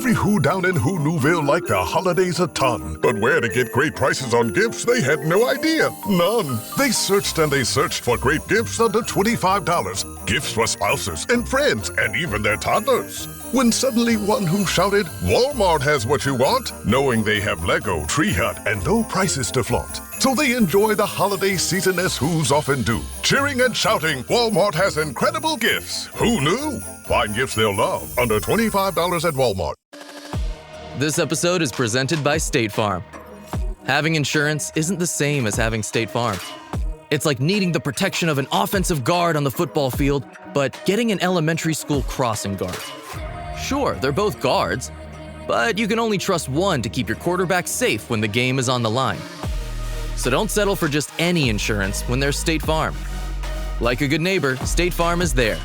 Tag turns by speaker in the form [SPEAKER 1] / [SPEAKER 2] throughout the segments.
[SPEAKER 1] Every Who down in Who Newville liked the holidays a ton. But where to get great prices on gifts, they had no idea. None. They searched and they searched for great gifts under $25. Gifts for spouses and friends and even their toddlers. When suddenly one Who shouted, Walmart has what you want, knowing they have Lego, Tree Hut, and low prices to flaunt. So they enjoy the holiday season as Who's often do. Cheering and shouting, Walmart has incredible gifts. Who knew? Find gifts they'll love under $25 at Walmart.
[SPEAKER 2] This episode is presented by State Farm. Having insurance isn't the same as having State Farm. It's like needing the protection of an offensive guard on the football field, but getting an elementary school crossing guard. Sure, they're both guards, but you can only trust one to keep your quarterback safe when the game is on the line. So don't settle for just any insurance when there's State Farm. Like a good neighbor, State Farm is there.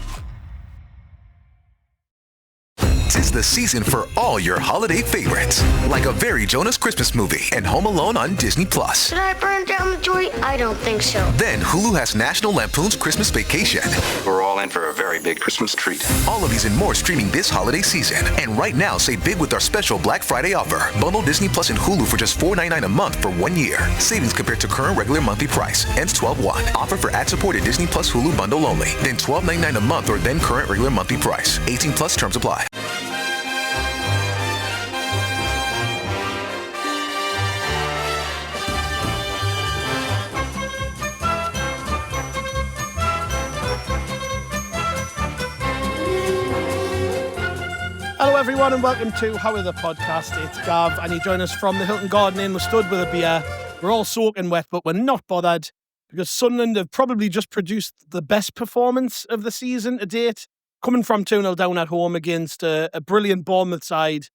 [SPEAKER 3] 'Tis the season for all your holiday favorites, like A Very Jonas Christmas Movie and Home Alone on Disney+.
[SPEAKER 4] Should I burn down the joint? I don't think so.
[SPEAKER 3] Then Hulu has National Lampoon's Christmas Vacation.
[SPEAKER 5] We're all in for a very big Christmas treat.
[SPEAKER 3] All of these and more streaming this holiday season. And right now, save big with our special Black Friday offer. Bundle Disney Plus and Hulu for just $4.99 a month for 1 year. Savings compared to current regular monthly price. Ends 12/1. Offer for ad-supported Disney Plus Hulu bundle only. Then $12.99 a month or then current regular monthly price. 18 plus terms apply.
[SPEAKER 6] Hello everyone and welcome to How Are The Podcast. It's Gav and you join us from the Hilton Garden Inn. We're stood with a beer. We're all soaking wet, but we're not bothered because Sunderland have probably just produced the best performance of the season to date, coming from 2-0 down at home against a brilliant Bournemouth side.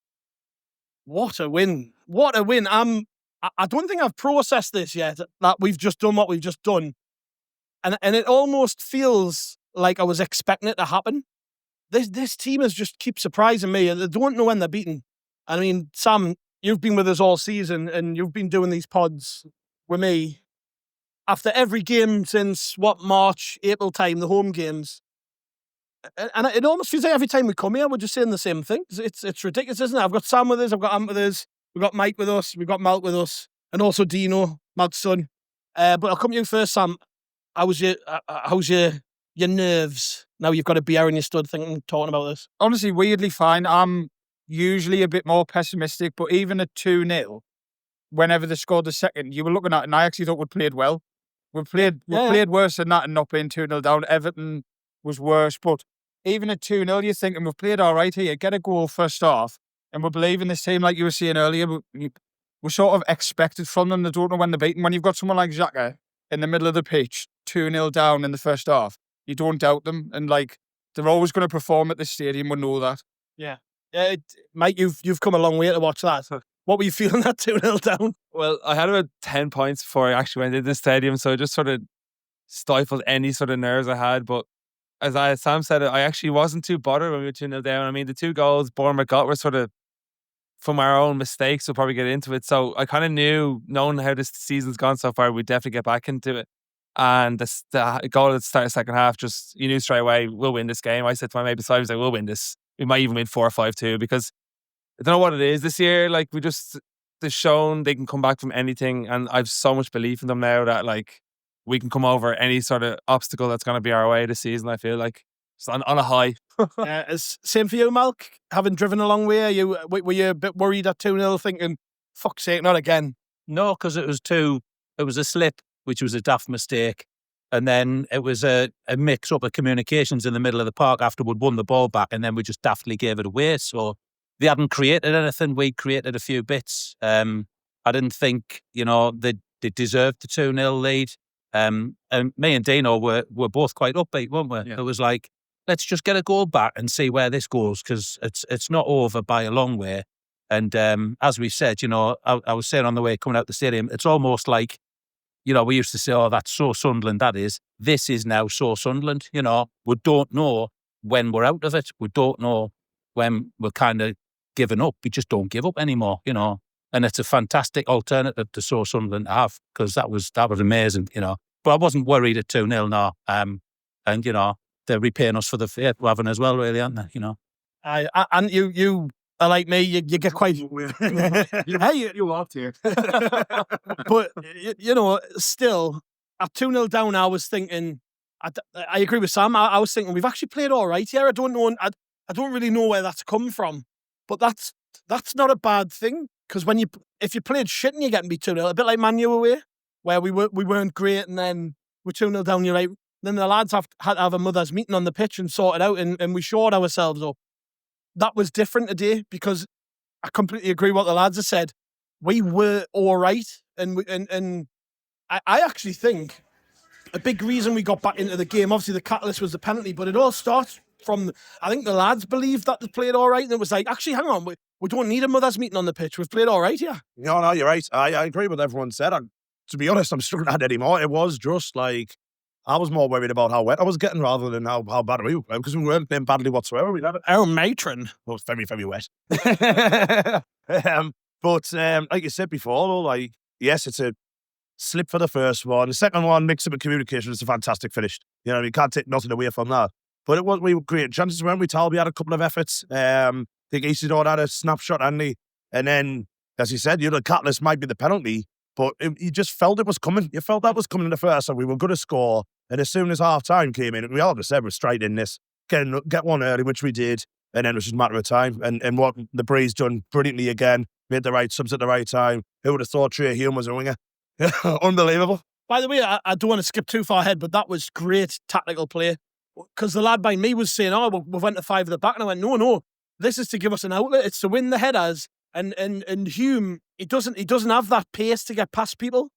[SPEAKER 6] What a win. What a win. I don't think I've processed this yet, that we've just done what we've just done. And it almost feels like I was expecting it to happen. This team has just keep surprising me. They don't know when they're beaten. I mean, Sam, you've been with us all season and you've been doing these pods with me. After every game since, March, April time, the home games. And it almost feels like every time we come here, we're just saying the same thing. It's ridiculous, isn't it? I've got Sam with us, I've got Ant with us, we've got Mike with us, we've got Malk with us, and also Dino, Malk's son. But I'll come to you first, Sam. How's your nerves now you've got a beer and you stood talking about this?
[SPEAKER 7] Honestly, weirdly fine. I'm usually a bit more pessimistic, but even at 2-0, whenever they scored the second, you were looking at it and I actually thought we played well. We played worse than that and not being 2-0 down. Everton was worse, but even at 2-0, you're thinking we've played all right here. Get a goal first half, and we're believing this team, like you were saying earlier. We sort of expected from them. They don't know when they're beaten. When you've got someone like Xhaka in the middle of the pitch, 2-0 down in the first half, you don't doubt them, and they're always going to perform at this stadium. We know that.
[SPEAKER 6] Yeah. Mike, you've come a long way to watch that. What were you feeling at 2-0 down?
[SPEAKER 8] Well, I had about 10 points before I actually went into the stadium, so I just sort of stifled any sort of nerves I had. But as Sam said, I actually wasn't too bothered when we were 2-0 down. I mean, the 2 goals Bournemouth got were sort of from our own mistakes. We'll probably get into it. So I kind of knew, knowing how this season's gone so far, we'd definitely get back into it. And the goal at the start of the second half, just, you knew straight away, we'll win this game. I said to my mate beside me, we'll win this. We might even win 4-5-2, because I don't know what it is this year. They've shown they can come back from anything. And I've so much belief in them now that we can come over any sort of obstacle that's going to be our way this season. I feel like just on a high.
[SPEAKER 6] Same for you, Malk, having driven a long way. Were you a bit worried at 2-0 thinking, fuck's sake, not again?
[SPEAKER 9] No, because it was a slip, which was a daft mistake. And then it was a mix-up of communications in the middle of the park after we'd won the ball back, and then we just daftly gave it away. So they hadn't created anything. We created a few bits. I didn't think, they deserved the 2-0 lead. And me and Dino were both quite upbeat, weren't we? Yeah. It was like, let's just get a goal back and see where this goes, because it's not over by a long way. And as we said, I was saying on the way coming out the stadium, it's almost like, we used to say, oh, that's so Sunderland, that is. This is now so Sunderland. We don't know when we're out of it. We don't know when we're kind of giving up. We just don't give up anymore, And it's a fantastic alternative to so Sunderland to have, because that was amazing, But I wasn't worried at 2-0 now. And, they're repaying us for the fate we're having as well, really, aren't they?
[SPEAKER 6] And you are like me, you get quite... Hey,
[SPEAKER 7] you laughed here.
[SPEAKER 6] But, still, at 2-0 down, I was thinking... I agree with Sam. I was thinking, we've actually played all right here. I don't know... I don't really know where that's come from. But that's not a bad thing. Because if you played shit and you're getting beat 2-0, a bit like Man U away, where we weren't great and then we're 2-0 down, you're right. Then the lads had to have a mother's meeting on the pitch and sort it out, and we shored ourselves up. That was different today, because I completely agree with what the lads have said. We were all right, and I actually think a big reason we got back into the game, obviously the catalyst was the penalty, but it all starts from, I think the lads believed that they played all right, and it was like, actually, hang on, we don't need a mother's meeting on the pitch. We've played all right here.
[SPEAKER 10] No, you're right. I agree with everyone said. To be honest, I'm struggling at anymore. It was just like, I was more worried about how wet I was getting rather than how bad we were, because we weren't playing badly whatsoever. We had it.
[SPEAKER 6] Our matron.
[SPEAKER 10] Well, it's very, very wet. But like you said before, though, like, yes, it's a slip for the first one. The second one, mix up with communication, it's a fantastic finish. You can't take nothing away from that. But we were creating chances, weren't we? Talby had a couple of efforts. I think Isidore had a snapshot, hadn't he? And then, as you said, the catalyst might be the penalty, but you just felt it was coming. You felt that was coming in the first, and we were going to score. And as soon as half-time came in, we all just said we're straight in this. Get one early, which we did, and then it was just a matter of time. And what the Breeze done brilliantly again, made the right subs at the right time. Who would have thought Trey Hume was a winger? Unbelievable.
[SPEAKER 6] By the way, I don't want to skip too far ahead, but that was great tactical play. Because the lad by me was saying, we went to 5 at the back, and I went, no, this is to give us an outlet. It's to win the headers. And Hume, he doesn't have that pace to get past people.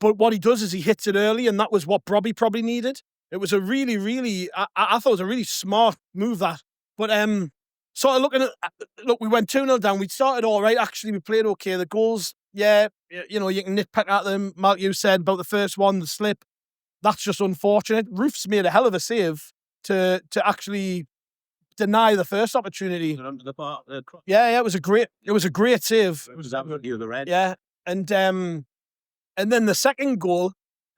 [SPEAKER 6] But what he does is he hits it early, and that was what Brobbey probably needed. It was a really, really, I thought it was a really smart move, that. But sort of looking at, look, we went 2-0 down. We started all right. Actually, we played okay. The goals, yeah, you can nitpick at them. Mark, you said about the first one, the slip. That's just unfortunate. Roof's made a hell of a save to actually deny the first opportunity.
[SPEAKER 9] Under the bar,
[SPEAKER 6] yeah, it was a great save.
[SPEAKER 9] It was absolutely the red.
[SPEAKER 6] Yeah, and then the second goal,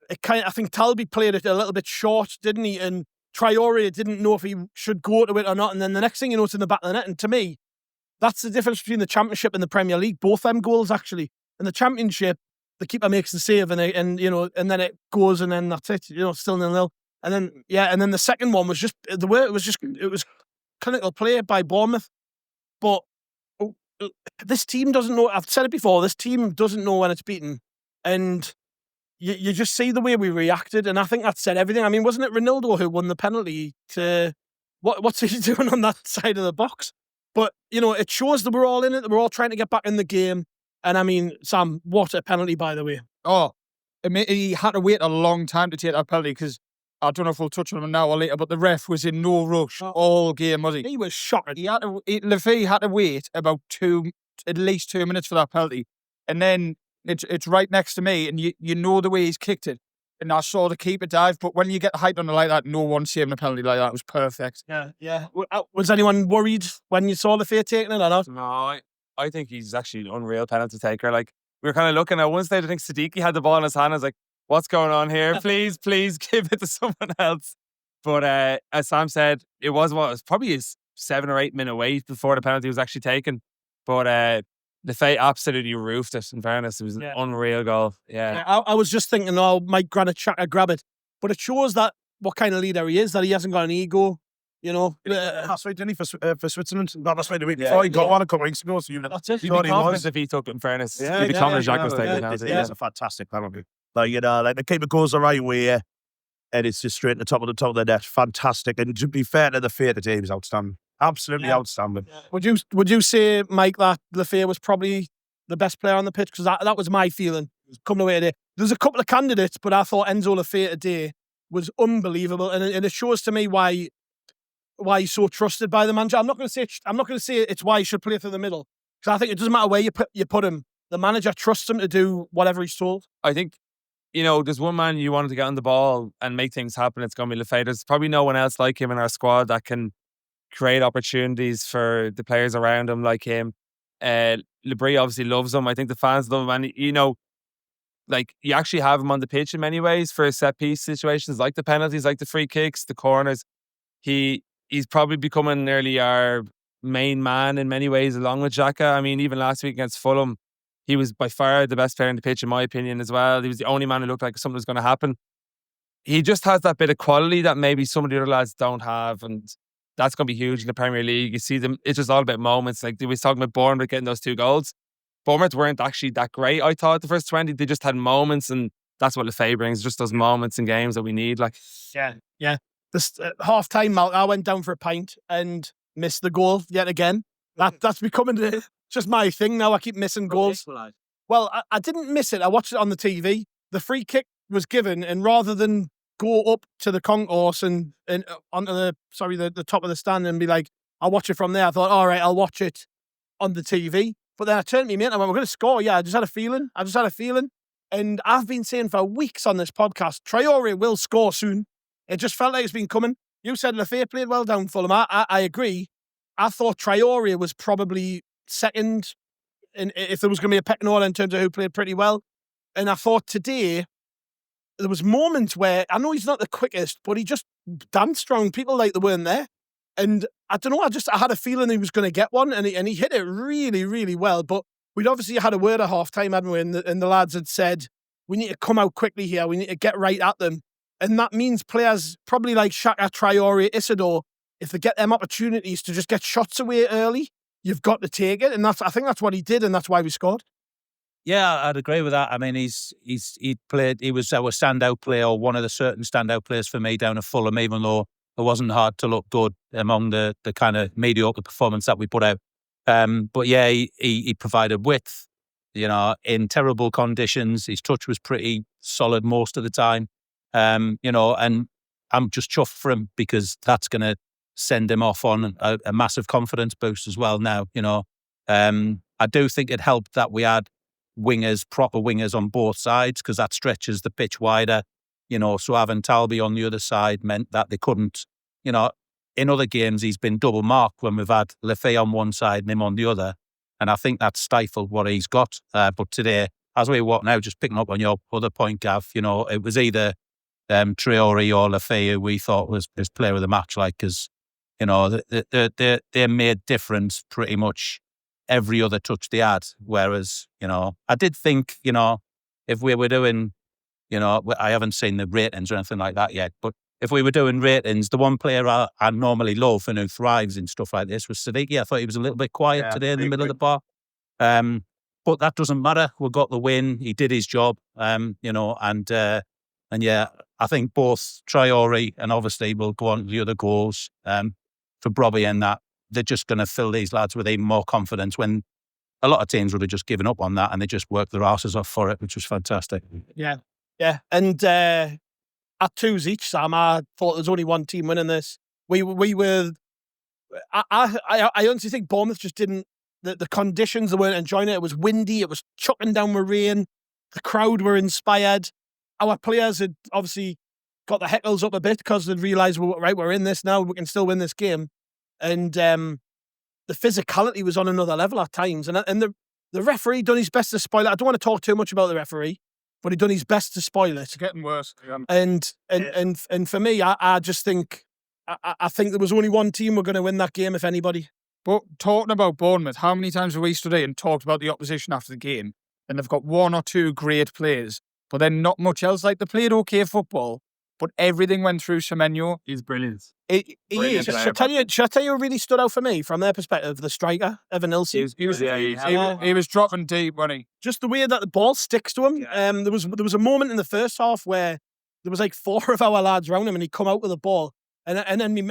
[SPEAKER 6] I think Talby played it a little bit short, didn't he? And Traore didn't know if he should go to it or not. And then the next thing you know, it's in the back of the net. And to me, that's the difference between the Championship and the Premier League. Both them goals, actually. In the Championship, the keeper makes the save, and then it goes, and then that's it. Still 0-0. And then the second one was just the way it was clinical play by Bournemouth. But this team doesn't know. I've said it before. This team doesn't know when it's beaten, and you just see the way we reacted, and I think that said everything. I mean, wasn't it Ronaldo who won the penalty to what's he doing on that side of the box? But it shows that we're all in it. That we're all trying to get back in the game. And I mean, Sam, what a penalty, by the way.
[SPEAKER 7] Oh, I mean, he had to wait a long time to take that penalty, because I don't know if we'll touch on him now or later, but the ref was in no rush all game, was he?
[SPEAKER 6] He was shocked.
[SPEAKER 7] Lafay had to wait about at least 2 minutes for that penalty. And then it's right next to me, and you know the way he's kicked it. And I saw the keeper dive, but when you get hyped on it like that, no one's saving a penalty like that. It was perfect.
[SPEAKER 6] Yeah. Was anyone worried when you saw Lafay taking it or not?
[SPEAKER 8] No, I think he's actually an unreal penalty taker. Like, we were kind of looking at one stage, I think Siddiqui had the ball in his hand. I was like, what's going on here? Please give it to someone else. But as Sam said, it was probably a 7 or 8 minute wait before the penalty was actually taken. But the Fate absolutely roofed it, in fairness. It was an unreal goal. Yeah.
[SPEAKER 6] I was just thinking, Mike Granit Xhaka grab it. But it shows that what kind of leader he is, that he hasn't got an ego.
[SPEAKER 10] That's right, didn't he, for Switzerland? No, that's right, the week before. He got one a couple weeks ago, so
[SPEAKER 6] that's it.
[SPEAKER 8] You'd be confident if he took it, in fairness.
[SPEAKER 10] Yeah,
[SPEAKER 8] you'd be confident Jacques was taking it.
[SPEAKER 10] It's a fantastic penalty. Like the keeper goes the right way, and it's just straight to the top of the net. Fantastic. And to be fair to the Fate today, he was outstanding. Absolutely outstanding.
[SPEAKER 6] Yeah. Would you say, Mike, that Lafay was probably the best player on the pitch? Because that was my feeling coming away today. There's a couple of candidates, but I thought Enzo Lafay today was unbelievable, and it shows to me why he's so trusted by the manager. I'm not going to say it's why he should play through the middle, because I think it doesn't matter where you put him. The manager trusts him to do whatever he's told.
[SPEAKER 8] I think, there's one man you wanted to get on the ball and make things happen. It's going to be Lafay. There's probably no one else like him in our squad that can create opportunities for the players around him like him. Labrie obviously loves him. I think the fans love him, and you actually have him on the pitch in many ways for set piece situations, like the penalties, like the free kicks, the corners. He's probably becoming nearly our main man in many ways, along with Xhaka. I mean, even last week against Fulham, he was by far the best player on the pitch, in my opinion, as well. He was the only man who looked like something was going to happen. He just has that bit of quality that maybe some of the other lads don't have, and that's going to be huge in the Premier League. You see them, it's just all about moments. Like, we was talking about Bournemouth getting those 2 goals. Bournemouth weren't actually that great, I thought, the first 20. They just had moments, and that's what Lefebvre brings, just those moments in games that we need. Like,
[SPEAKER 6] yeah. This half-time, Malk, I went down for a pint and missed the goal yet again. That's becoming just my thing now. I keep missing goals. Well, I didn't miss it. I watched it on the TV. The free kick was given, and rather than go up to the concourse and onto the top of the stand and be like, I'll watch it from there, I thought, all right, I'll watch it on the TV. But then I turned to me mate and I went, we're going to score. Yeah, I just had a feeling. And I've been saying for weeks on this podcast, Traore will score soon. It just felt like it's been coming. You said Lefebvre played well down Fulham. I agree. I thought Traore was probably second if there was going to be a pecking order in terms of who played pretty well. And I thought today, there was moments where, I know he's not the quickest, but he just danced strong. People like they weren't there. And I don't know, I had a feeling he was going to get one, and he hit it really, really well. But we'd obviously had a word at half-time, hadn't we? And the lads had said, we need to come out quickly here. We need to get right at them. And that means players probably like Xhaka, Traore, Isidore, if they get them opportunities to just get shots away early, you've got to take it. And I think that's what he did, and that's why we scored.
[SPEAKER 9] Yeah, I'd agree with that. I mean, he was our standout player, or one of the certain standout players for me down at Fulham, even though it wasn't hard to look good among the kind of mediocre performance that we put out. But yeah, he provided width, in terrible conditions. His touch was pretty solid most of the time. And I'm just chuffed for him, because that's going to send him off on a massive confidence boost as well now. I do think it helped that we had proper wingers on both sides, because that stretches the pitch wider. So having Talby on the other side meant that they couldn't, in other games he's been double marked when we've had Lefebvre on one side and him on the other. And I think that stifled what he's got. But today, as we walk now, just picking up on your other point, Gav, it was either Traore or Lefebvre who we thought was player of the match, because, they made difference pretty much every other touch they had. Whereas, I did think, if we were doing, I haven't seen the ratings or anything like that yet, but if we were doing ratings, the one player I normally love and who thrives in stuff like this was Siddiqui. I thought he was a little bit quiet today in the middle of the park. But that doesn't matter. We got the win. He did his job, and yeah, I think both Traore and obviously we'll go on to the other goals for Brobbey, and that they're just going to fill these lads with even more confidence, when a lot of teams would have just given up on that and they just worked their asses off for it, which was fantastic.
[SPEAKER 6] Yeah. And at 2s each, Sam, I thought there was only one team winning this. We were. I honestly think Bournemouth just didn't. The conditions, they weren't enjoying it. It was windy. It was chucking down with rain. The crowd were inspired. Our players had obviously got the heckles up a bit because they'd realised, we're in this now. We can still win this game. And the physicality was on another level at times. And the referee done his best to spoil it. I don't want to talk too much about the referee, but he done his best to spoil it.
[SPEAKER 7] It's getting worse. Yeah.
[SPEAKER 6] And for me, I just think I think there was only one team were going to win that game, if anybody.
[SPEAKER 7] But talking about Bournemouth, how many times have we stood here and talked about the opposition after the game, and they've got one or two great players, but then not much else? Like, they played okay football, but everything went through Semenyo.
[SPEAKER 8] He's brilliant.
[SPEAKER 6] He is. Should I tell you who really stood out for me from their perspective? The striker, Evan Nilsson.
[SPEAKER 7] He was dropping deep, wasn't he?
[SPEAKER 6] Just the way that the ball sticks to him. Yeah. There was a moment in the first half where there was like 4 of our lads around him, and he come out with the ball. And then,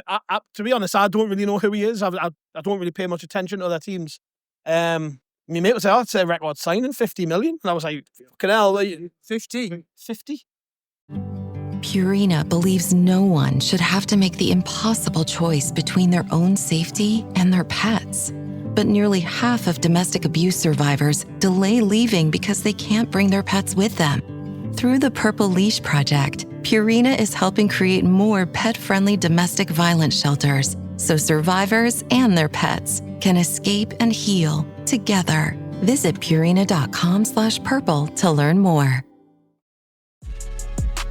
[SPEAKER 6] to be honest, I don't really know who he is. I don't really pay much attention to other teams. My mate was like, it's a record signing, 50 million. And I was like, fucking hell, 50?
[SPEAKER 11] Purina believes no one should have to make the impossible choice between their own safety and their pets. But nearly half of domestic abuse survivors delay leaving because they can't bring their pets with them. Through the Purple Leash Project, Purina is helping create more pet-friendly domestic violence shelters so survivors and their pets can escape and heal together. Visit Purina.com/purple to learn more.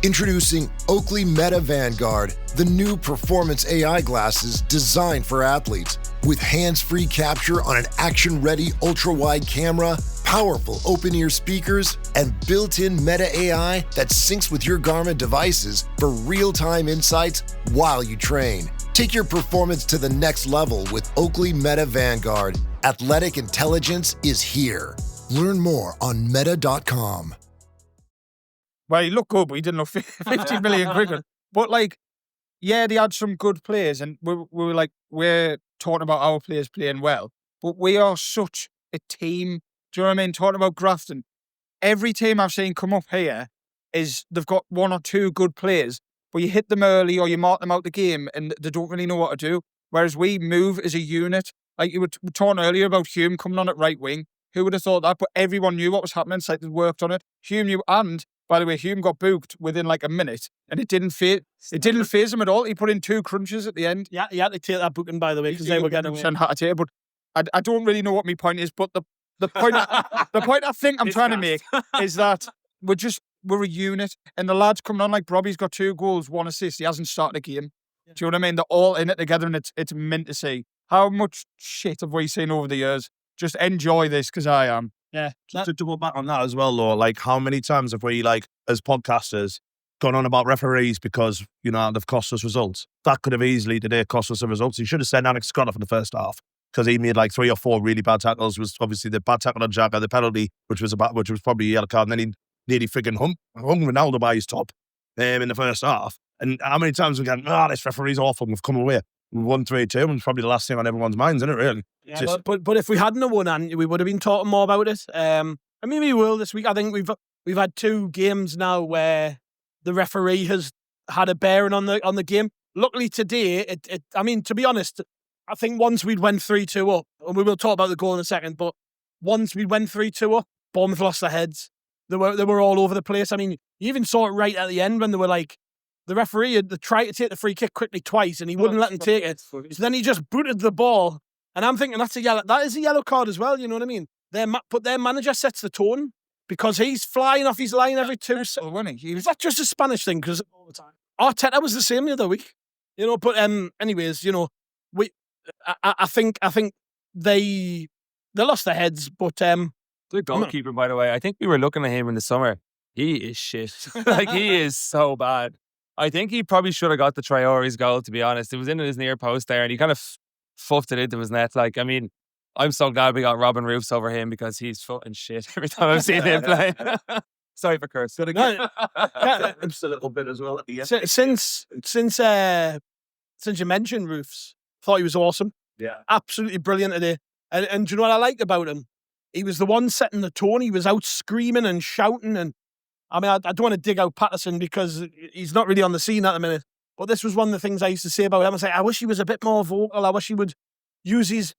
[SPEAKER 12] Introducing Oakley Meta Vanguard, the new performance AI glasses designed for athletes. With hands-free capture on an action-ready ultra-wide camera, powerful open-ear speakers, and built-in Meta AI that syncs with your Garmin devices for real-time insights while you train. Take your performance to the next level with Oakley Meta Vanguard. Athletic intelligence is here. Learn more on meta.com.
[SPEAKER 7] Well, he looked good, but he didn't look 50 million quicker. But like, yeah, they had some good players, and we were like, we're talking about our players playing well, but we are such a team. Do you know what I mean? Talking about Grafton, every team I've seen come up here is they've got one or two good players, but you hit them early or you mark them out the game and they don't really know what to do. Whereas we move as a unit. Like you were talking earlier about Hume coming on at right wing. Who would have thought that? But everyone knew what was happening. It's like they worked on it. Hume knew, and by the way, Hume got booked within like a minute, and it didn't phase him at all. He put in 2 crunches at the end.
[SPEAKER 6] Yeah, he had to take that booking, by the way, because they were getting away.
[SPEAKER 7] Had to take it, but I don't really know what my point is. But the point I think I'm trying to make is that we're a unit, and the lads coming on like Brobbey's got 2 goals, 1 assist. He hasn't started a game. Do you know what I mean? They're all in it together, and it's meant to see. How much shit have we seen over the years? Just enjoy this, because I am.
[SPEAKER 6] Yeah.
[SPEAKER 10] To double back on that as well, though, like how many times have we, like, as podcasters, gone on about referees because, you know, they've cost us results? That could have easily today cost us the results. He should have sent Alex Scott off in the first half because he made like 3 or 4 really bad tackles. It was obviously the bad tackle on Jagger, the penalty, which was probably a yellow card, and then he nearly frigging hung Ronaldo by his top in the first half. And how many times we've gone, this referee's awful, and we've come away. We won 3-2, and it's probably the last thing on everyone's minds, isn't it, really?
[SPEAKER 6] Yeah, but if we hadn't have won, and we would have been talking more about it. I mean, we will this week. I think we've had 2 games now where the referee has had a bearing on the game. Luckily today, I mean, to be honest, I think once we'd went 3-2 up, and we will talk about the goal in a second, but once we went 3-2 up, Bournemouth lost their heads. They were all over the place. I mean, you even saw it right at the end when they were like, the referee had tried to take the free kick quickly twice, and he wouldn't let him take it. So then he just booted the ball. And I'm thinking that is a yellow card as well, you know what I mean? But their manager sets the tone because he's flying off his line every 2 seconds. Is that just a Spanish thing? Because Arteta was the same the other week. You know, but anyways, you know, I think they lost their heads, but
[SPEAKER 8] the goalkeeper, by the way, I think we were looking at him in the summer. He is shit. Like, he is so bad. I think he probably should have got the Traore's goal, to be honest. It was in his near post there, and he kind of fuffed it into his net. Like, I mean, I'm so glad we got Robin Roofs over him because he's fucking shit every time I've seen him play. Sorry for curse.
[SPEAKER 10] Just a little bit as well at the end.
[SPEAKER 6] Since you mentioned Roofs, thought he was awesome.
[SPEAKER 10] Yeah.
[SPEAKER 6] Absolutely brilliant today. And do you know what I liked about him? He was the one setting the tone. He was out screaming and shouting, and I mean, I don't want to dig out Patterson because he's not really on the scene at the minute. But this was one of the things I used to say about him. I say, I wish he was a bit more vocal. I wish he would use his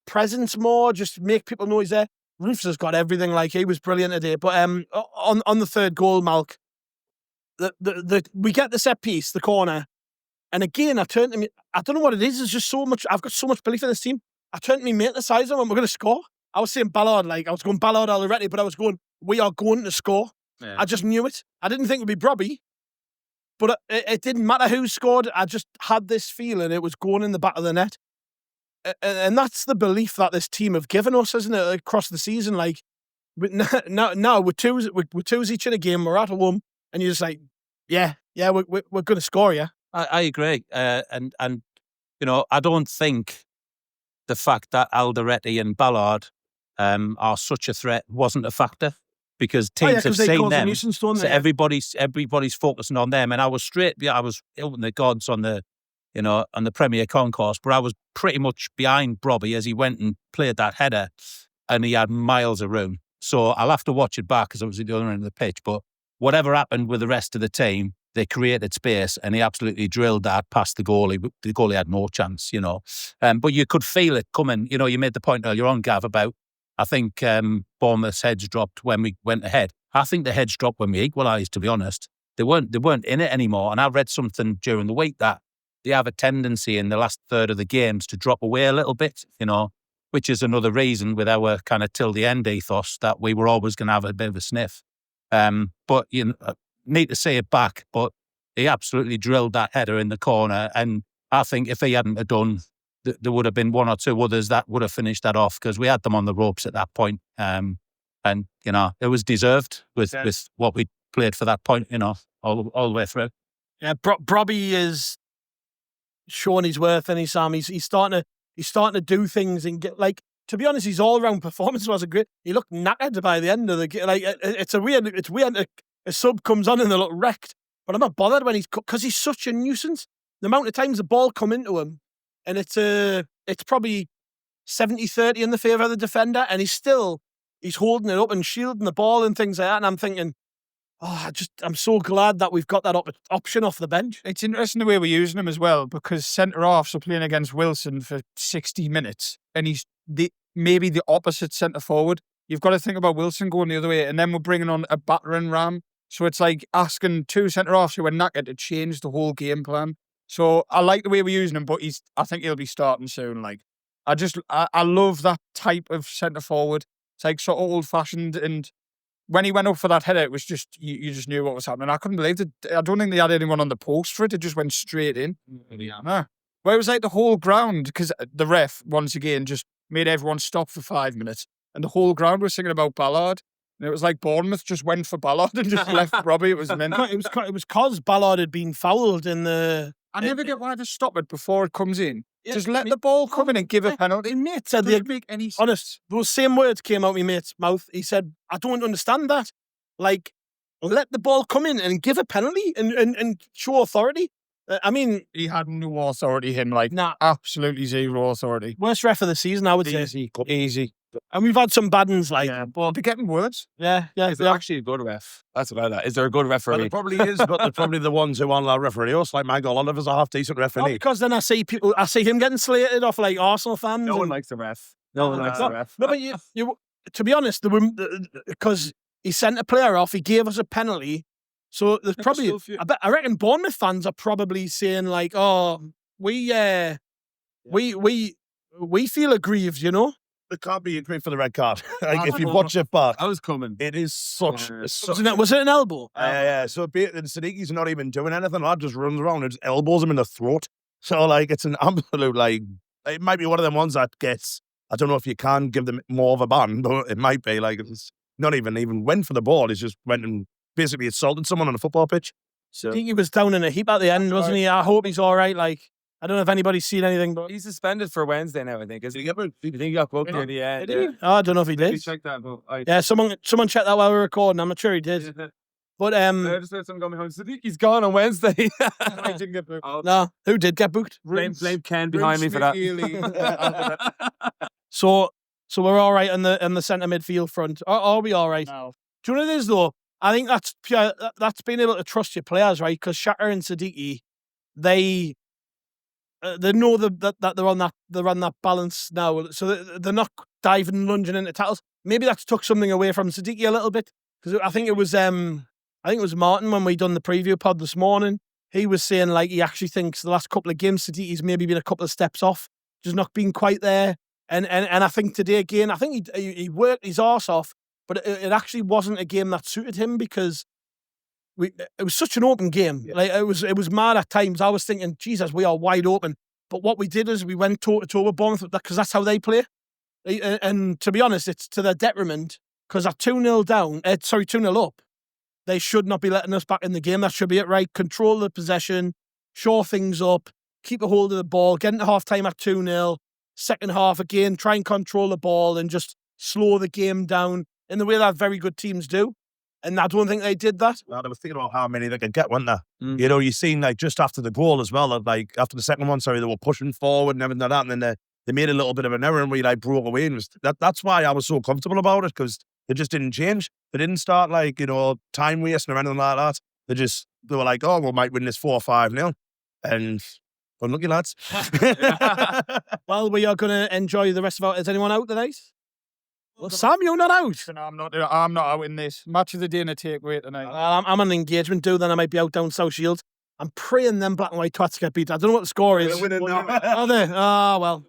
[SPEAKER 6] presence more, just make people know he's there. Roofs has got everything. Like, he was brilliant today. But on the 3rd goal, Malk, we get the set piece, the corner, and again I turned to me. I don't know what it is. It's just so much. I've got so much belief in this team. I turned to me mate the size of them. We're going to score. I was saying Ballard, I was going Ballard already, but I was going, we are going to score. Yeah. I just knew it. I didn't think it would be Brobbey, but it didn't matter who scored. I just had this feeling it was going in the back of the net. And that's the belief that this team have given us, isn't it, across the season? Like, now we're twos each in a game, we're at home, and you're just like, yeah, we're going to score, yeah.
[SPEAKER 9] I agree. And you know, I don't think the fact that Alderete and Ballard are such a threat wasn't a factor. Because teams have seen them, so everybody's focusing on them. And I was I was in the gods on the Premier Concourse, but I was pretty much behind Brobbey as he went and played that header, and he had miles of room. So I'll have to watch it back because I was at the other end of the pitch. But whatever happened with the rest of the team, they created space, and he absolutely drilled that past the goalie. The goalie had no chance, you know. But you could feel it coming. You know, you made the point earlier on, Gav, about I think Bournemouth's heads dropped when we went ahead. I think the heads dropped when we equalised, to be honest. They weren't in it anymore. And I read something during the week that they have a tendency in the last third of the games to drop away a little bit, you know, which is another reason with our kind of till the end ethos that we were always going to have a bit of a sniff. But, you know, need to say it back, but he absolutely drilled that header in the corner. And I think if he hadn't have done there would have been one or two others that would have finished that off because we had them on the ropes at that point. And, you know, it was deserved with what we played for that point, you know, all the way through.
[SPEAKER 6] Yeah, Brobbey is showing his worth, and he's starting to do things and get, like, to be honest, his all-round performance wasn't great. He looked knackered by the end of the game. Like, it's weird. A sub comes on and they look wrecked, but I'm not bothered when because he's such a nuisance. The amount of times the ball come into him, and it's probably 70-30 in the favour of the defender, and he's holding it up and shielding the ball and things like that. And I'm thinking, I'm so glad that we've got that option off the bench.
[SPEAKER 7] It's interesting the way we're using him as well, because centre-halves are playing against Wilson for 60 minutes, and he's maybe the opposite centre-forward. You've got to think about Wilson going the other way, and then we're bringing on a battering ram. So it's like asking two centre-halves who are knackered to change the whole game plan. So I like the way we're using him, but I think he'll be starting soon. Like, I love that type of centre-forward. It's like sort of old-fashioned, and when he went up for that header, it was just, you just knew what was happening. I couldn't believe it. I don't think they had anyone on the post for it. It just went straight in. Yeah. Well, it was like the whole ground, because the ref, once again, just made everyone stop for 5 minutes. And the whole ground was singing about Ballard. And it was like Bournemouth just went for Ballard and just left Brobbey. It was mental.
[SPEAKER 6] It was because Ballard had been fouled in the...
[SPEAKER 7] I never get why they stop it before it comes in. Just let the ball come in and give a penalty.
[SPEAKER 6] Mate said,
[SPEAKER 7] doesn't make any sense.
[SPEAKER 6] Honest, those same words came out of my mate's mouth. He said, I don't understand that. Like, let the ball come in and give a penalty and show authority. I mean...
[SPEAKER 7] He had no authority, him. Like, absolutely zero authority.
[SPEAKER 6] Worst ref of the season, I would say.
[SPEAKER 7] Easy.
[SPEAKER 6] And we've had some bad ones, like...
[SPEAKER 7] Yeah, but they're getting worse.
[SPEAKER 6] Yeah.
[SPEAKER 8] Is there actually a good ref? That's what I thought. Is there a good referee?
[SPEAKER 10] Well, there probably is, but they're probably the ones who aren't allowed referee us. Like Michael Oliver's a half-decent referee.
[SPEAKER 6] Because then I see him getting slated off, like, Arsenal fans.
[SPEAKER 8] No one likes the ref. No one likes the ref.
[SPEAKER 6] No, but you, to be honest, because he sent a player off, he gave us a penalty. So there's probably... I reckon Bournemouth fans are probably saying, like, we feel aggrieved, you know?
[SPEAKER 10] It can't be aggrieved for the red card. Like, if you watch it back,
[SPEAKER 8] I was coming.
[SPEAKER 10] it is such...
[SPEAKER 6] Was it an elbow?
[SPEAKER 10] Yeah. So Sadiqi's not even doing anything. Lad just runs around and just elbows him in the throat. So, like, it's an absolute, like... It might be one of them ones that gets... I don't know if you can give them more of a ban, but it might be. Like, it's not even went for the ball. He just went and basically assaulted someone on a football pitch. So
[SPEAKER 6] I think he was down in a heap at the end, wasn't he? I hope he's all right. Like, I don't know if anybody's seen anything, but
[SPEAKER 8] he's suspended for Wednesday now, I think. Did he get booked? I think he got booked near the end.
[SPEAKER 6] Did he? Oh, I don't know if he did.
[SPEAKER 8] Check that, but
[SPEAKER 6] yeah, someone checked that while we were recording. I'm not sure he did. But
[SPEAKER 8] I just heard someone going behind. Sadiqi's gone on Wednesday.
[SPEAKER 7] I didn't get booked.
[SPEAKER 6] No, who did get booked?
[SPEAKER 8] Blame Ken behind me for that.
[SPEAKER 6] So we're all right on the centre midfield front. Are we all right?
[SPEAKER 7] No.
[SPEAKER 6] Do you know what it is though? I think that's being able to trust your players, right? Because Xhaka and Sadiqi, they know that they're on that balance now, so they're not diving and lunging into tackles. Maybe that's took something away from Sadiqi a little bit, because I think it was Martin when we done the preview pod this morning. He was saying, like, he actually thinks the last couple of games Sadiqi's maybe been a couple of steps off, just not been quite there. And I think today again, I think he worked his arse off, but it actually wasn't a game that suited him, because it was such an open game. Yeah. Like, it was mad at times. I was thinking, Jesus, we are wide open. But what we did is we went toe-to-toe with Bournemouth, because that's how they play. And to be honest, it's to their detriment, because at 2-0 up, they should not be letting us back in the game. That should be it, right? Control the possession, shore things up, keep a hold of the ball, get into half-time at 2-0, second half again, try and control the ball and just slow the game down in the way that very good teams do. And I don't think they did that.
[SPEAKER 10] Well, they were thinking about how many they could get, weren't they? You know, you seen, like, just after the goal as well, like, after the second one, they were pushing forward and everything like that, and then they made a little bit of an error and we, like, broke away. And that's why I was so comfortable about it, because they just didn't change. They didn't start, like, you know, time wasting or anything like that. They were like, we might win this 4-5-0. And unlucky, lads.
[SPEAKER 6] Well, we are going to enjoy the rest of our... Is anyone out tonight? Well, Sam, you're not out.
[SPEAKER 7] No, I'm not out in this. Match of the day and a takeaway tonight.
[SPEAKER 6] I'm on an engagement due, then I might be out down South Shield. I'm praying them black and white twats get beat. I don't know what the score is.
[SPEAKER 10] They're winning now.
[SPEAKER 6] Are they? Oh, well.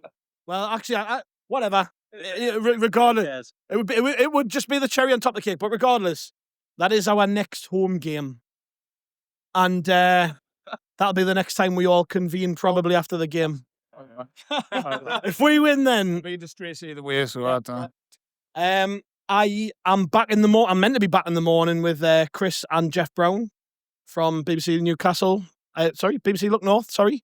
[SPEAKER 6] Well, actually, whatever. Regardless, it would just be the cherry on top of the cake. But regardless, that is our next home game. And that'll be the next time we all convene, probably after the game. If we win, then
[SPEAKER 7] Be the stress either way. So I don't.
[SPEAKER 6] I am back in the morning. I'm meant to be back in the morning with Chris and Jeff Brown from BBC Newcastle. BBC Look North. Sorry.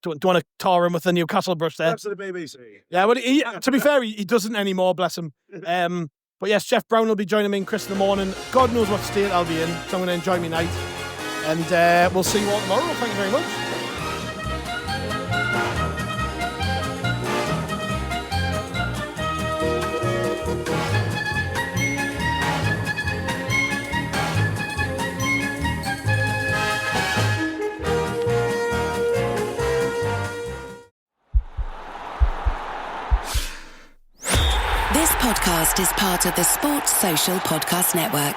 [SPEAKER 6] Do you want to tar him with the Newcastle brush there?
[SPEAKER 10] That's the BBC.
[SPEAKER 6] Yeah, but to be fair, he doesn't anymore, bless him. But yes, Jeff Brown will be joining me and Chris in the morning. God knows what state I'll be in, so I'm going to enjoy my night. And we'll see you all tomorrow. Thank you very much.
[SPEAKER 13] This podcast is part of the Sports Social Podcast Network.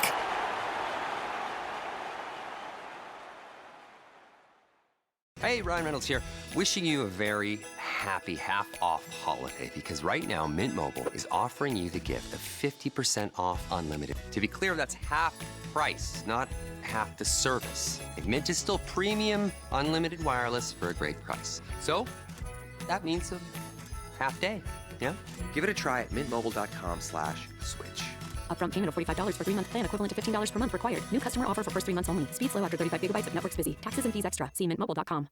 [SPEAKER 14] Hey, Ryan Reynolds here, wishing you a very happy half-off holiday because right now Mint Mobile is offering you the gift of 50% off unlimited. To be clear, that's half price, not half the service. And Mint is still premium unlimited wireless for a great price. So that means a half day. Yeah? Give it a try at mintmobile.com/switch.
[SPEAKER 15] Upfront payment of $45 for 3-month plan, equivalent to $15 per month required. New customer offer for first 3 months only. Speed slow after 35 gigabytes if network's busy. Taxes and fees extra. See mintmobile.com.